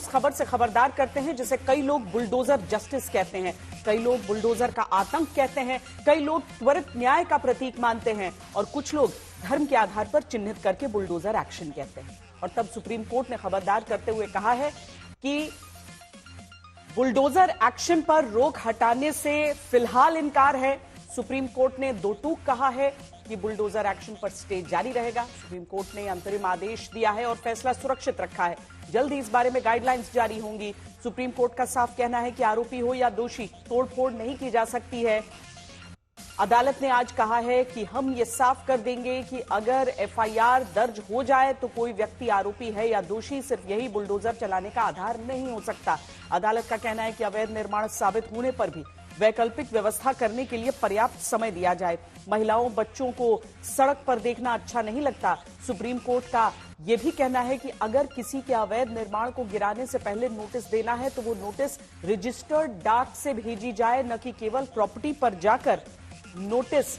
खबर से खबरदार करते हैं जिसे कई लोग बुलडोजर जस्टिस कहते हैं, कई लोग बुलडोजर का आतंक कहते हैं, कई लोग त्वरित न्याय का प्रतीक मानते हैं और कुछ लोग धर्म के आधार पर चिन्हित करके बुलडोजर एक्शन कहते हैं। और तब सुप्रीम कोर्ट ने खबरदार करते हुए कहा है कि बुलडोजर एक्शन पर रोक हटाने से फिलहाल इनकार है। सुप्रीम कोर्ट ने दो टूक कहा है कि बुलडोजर एक्शन पर स्टे जारी रहेगा। सुप्रीम कोर्ट ने अंतरिम आदेश दिया है और फैसला सुरक्षित रखा है। जल्द ही इस बारे में गाइडलाइंस जारी होंगी। सुप्रीम कोर्ट का साफ कहना है कि आरोपी हो या दोषी, तोड़फोड़ नहीं की जा सकती है। अदालत ने आज कहा है कि हम ये साफ कर देंगे कि अगर एफआईआर दर्ज हो जाए तो कोई व्यक्ति आरोपी है या दोषी, सिर्फ यही बुलडोजर चलाने का आधार नहीं हो सकता। अदालत का कहना है कि अवैध निर्माण साबित होने पर भी वैकल्पिक व्यवस्था करने के लिए पर्याप्त समय दिया जाए। महिलाओं, बच्चों को सड़क पर देखना अच्छा नहीं लगता। सुप्रीम कोर्ट का यह भी कहना है कि अगर किसी के अवैध निर्माण को गिराने से पहले नोटिस देना है तो वो नोटिस रजिस्टर्ड डाक से भेजी जाए, न कि केवल प्रॉपर्टी पर जाकर नोटिस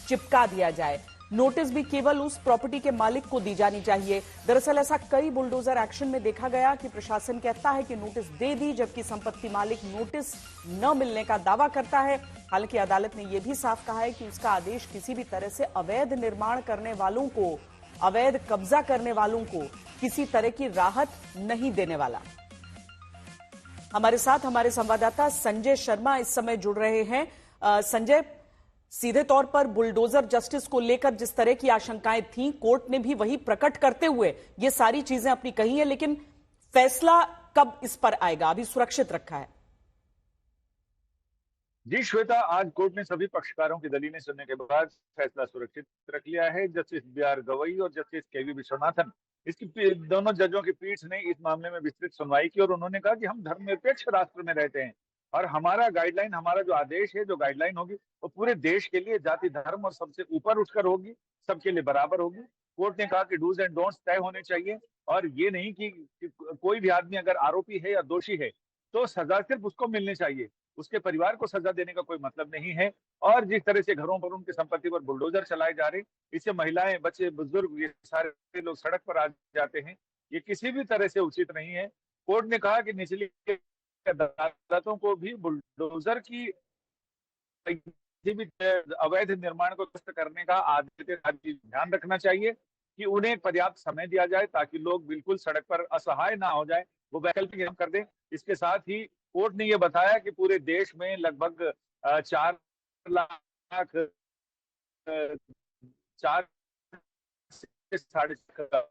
चिपका दिया जाए। नोटिस भी केवल उस प्रॉपर्टी के मालिक को दी जानी चाहिए। दरअसल ऐसा कई बुलडोजर एक्शन में देखा गया कि प्रशासन कहता है कि नोटिस दे दी, जबकि संपत्ति मालिक नोटिस न मिलने का दावा करता है। हालांकि अदालत ने यह भी साफ कहा है कि उसका आदेश किसी भी तरह से अवैध निर्माण करने वालों को, अवैध कब्जा करने वालों को किसी तरह की राहत नहीं देने वाला। हमारे साथ हमारे संवाददाता संजय शर्मा इस समय जुड़ रहे हैं। संजय, सीधे तौर पर बुलडोजर जस्टिस को लेकर जिस तरह की आशंकाएं थीं, कोर्ट ने भी वही प्रकट करते हुए ये सारी चीजें अपनी कही है, लेकिन फैसला कब इस पर आएगा, अभी सुरक्षित रखा है? जी श्वेता, आज कोर्ट ने सभी पक्षकारों की दलीलें सुनने के बाद फैसला सुरक्षित रख लिया है। Justice B R. गवई और जस्टिस के.वी. विश्वनाथन, इसकी दोनों जजों की पीठ ने इस मामले में विस्तृत सुनवाई की और उन्होंने कहा कि हम धर्मनिरपेक्ष राष्ट्र में रहते हैं और हमारा गाइडलाइन, हमारा जो आदेश है, जो गाइडलाइन होगी वो पूरे देश के लिए जाति धर्म और सबसे ऊपर उठकर होगी, सबके लिए बराबर होगी। कोर्ट ने कहा कि डूज एंड डोंट्स तय होने चाहिए और ये नहीं कि कोई भी आदमी अगर आरोपी है या दोषी है तो सजा सिर्फ उसको मिलनी चाहिए, उसके परिवार को सजा देने का कोई मतलब नहीं है। और जिस तरह से घरों पर, उनकी संपत्ति पर बुलडोजर चलाए जा रहे, इससे महिलाएं, बच्चे, बुजुर्ग, ये सारे लोग सड़क पर आ जाते हैं, ये किसी भी तरह से उचित नहीं है। कोर्ट ने कहा कि निचली अदालतों को भी बुलडोजर की किसी भी अवैध निर्माण को ध्वस्त करने का आदेश ध्यान रखना चाहिए कि उन्हें पर्याप्त समय दिया जाए ताकि लोग बिल्कुल सड़क पर असहाय ना हो जाए, वो वैकल्पिक कर दें। इसके साथ ही कोर्ट ने यह बताया कि पूरे देश में लगभग 4 लाख 4 से 4.5।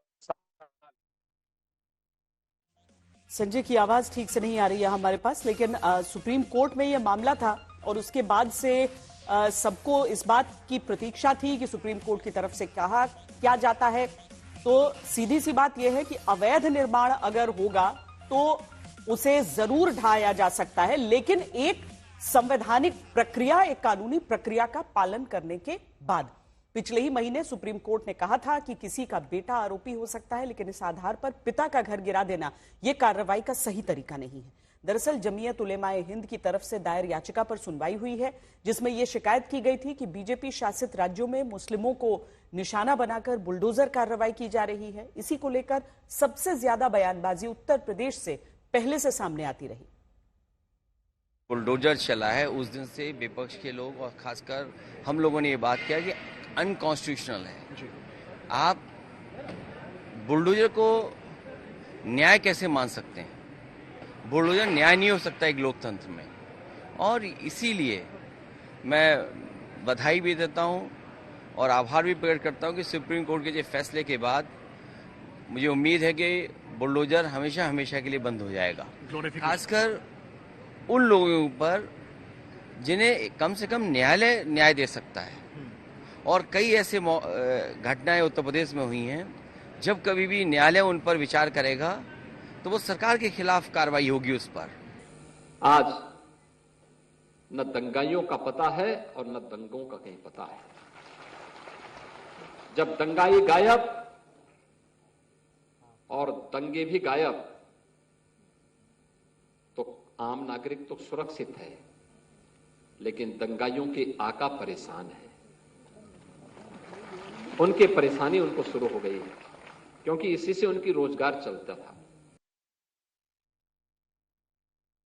संजय की आवाज ठीक से नहीं आ रही है हमारे पास, लेकिन सुप्रीम कोर्ट में यह मामला था और उसके बाद से सबको इस बात की प्रतीक्षा थी कि सुप्रीम कोर्ट की तरफ से कहा क्या जाता है। तो सीधी सी बात यह है कि अवैध निर्माण अगर होगा तो उसे जरूर ढाया जा सकता है, लेकिन एक संवैधानिक प्रक्रिया, एक कानूनी प्रक्रिया का पालन करने के बाद। पिछले ही महीने सुप्रीम कोर्ट ने कहा था कि किसी का बेटा आरोपी हो सकता है, लेकिन इस आधार पर पिता का घर गिरा देना यह कार्रवाई का सही तरीका नहीं है। दरअसल जमीयत उलेमाए हिंद की तरफ से दायर याचिका पर सुनवाई हुई है, जिसमें यह शिकायत की गई थी कि बीजेपी शासित राज्यों में मुस्लिमों को निशाना बनाकर बुलडोजर कार्रवाई की जा रही है। इसी को लेकर सबसे ज्यादा बयानबाजी उत्तर प्रदेश से पहले से सामने आती रही। बुलडोजर चला है उस दिन से विपक्ष के लोग और खासकर हम लोगों ने ये बात किया कि अनकॉन्स्टिट्यूशनल है। आप बुलडोजर को न्याय कैसे मान सकते हैं? बुलडोजर न्याय नहीं हो सकता एक लोकतंत्र में। और इसीलिए मैं बधाई भी देता हूं और आभार भी प्रकट करता हूं कि सुप्रीम कोर्ट के फैसले के बाद मुझे उम्मीद है कि बुलडोजर हमेशा हमेशा के लिए बंद हो जाएगा। खासकर उन लोगों के ऊपर जिन्हें कम से कम न्यायालय न्याय दे सकता है। और कई ऐसे घटनाएं उत्तर प्रदेश में हुई हैं, जब कभी भी न्यायालय उन पर विचार करेगा तो वो सरकार के खिलाफ कार्रवाई होगी उस पर। आज न दंगाइयों का पता है और न दंगों का कहीं पता है। जब दंगाई गायब और दंगे भी गायब तो आम नागरिक तो सुरक्षित है, लेकिन दंगाइयों के आका परेशान है। उनकी परेशानी उनको शुरू हो गई है, क्योंकि इसी से उनकी रोजगार चलता था।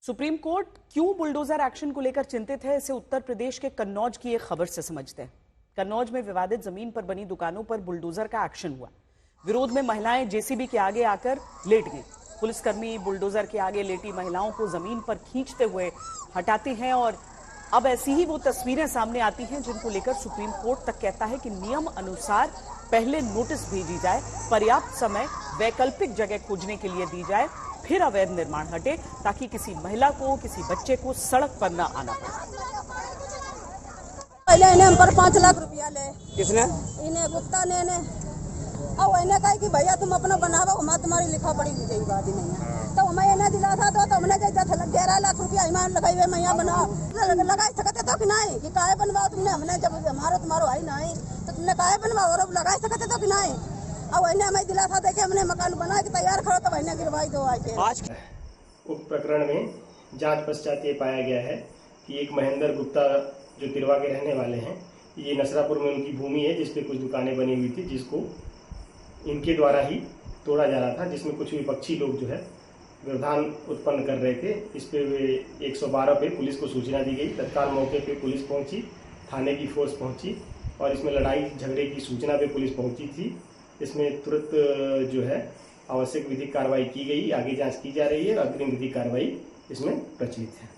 सुप्रीम कोर्ट क्यों बुलडोजर एक्शन को लेकर चिंतित है, इसे उत्तर प्रदेश के कन्नौज की एक खबर से समझते हैं। कन्नौज में विवादित जमीन पर बनी दुकानों पर बुलडोजर का एक्शन हुआ। विरोध में महिलाएं जेसीबी के आगे आकर लेट गईं। पुलिसकर्मी बुलडोजर के आगे लेटी महिलाओं को जमीन पर खींचते हुए हटाते हैं और अब ऐसी ही वो तस्वीरें सामने आती हैं जिनको लेकर सुप्रीम कोर्ट तक कहता है कि नियम अनुसार पहले नोटिस भेजी जाए, पर्याप्त समय वैकल्पिक जगह खोजने के लिए दी जाए, फिर अवैध निर्माण हटे, ताकि किसी महिला को, किसी बच्चे को सड़क पर न आना पड़े। पहले इन्हें हम पर 5 लाख रुपया ले। किसने? इन्हें गुप्ता ने और इन्हें कहा कि भैया तुम अपना बनाओ, हम तुम्हारी लिखा पड़ी हुई गई बात ही नहीं है। तो हमें इन्हें दिला था तो हमने 11 लाख रुपया ईमान लगाई हुए मैया बनाओ लगाई सकते तो कि नहीं कि काहे बनवाओ तुमने, हमने जब हमारो तुम्हारो आई नहीं तो तुमने काहे बनवाओ और लगाई सकते तो कि नहीं। और इन्हें हमें दिला था देखे हमने मकान बना के तैयार करो तो इन्हें गिरवाई दो आके। आज उक्त प्रकरण में जांच पश्चात ये पाया गया है कि एक महेंद्र गुप्ता जो तिरवा के रहने वाले हैं, ये नसरापुर में उनकी भूमि है जिसपे कुछ दुकानें बनी हुई थी, जिसको इनके द्वारा ही तोड़ा जा रहा था, जिसमें कुछ विपक्षी लोग जो है व्यवधान उत्पन्न कर रहे थे। इस पे 112 पे पुलिस को सूचना दी गई। तत्काल मौके पे पुलिस पहुंची, थाने की फोर्स पहुंची और इसमें लड़ाई झगड़े की सूचना पे पुलिस पहुंची थी। इसमें तुरंत जो है आवश्यक विधिक कार्रवाई की गई, आगे जांच की जा रही है और अग्रिम विधिक कार्रवाई इसमें प्रचलित है।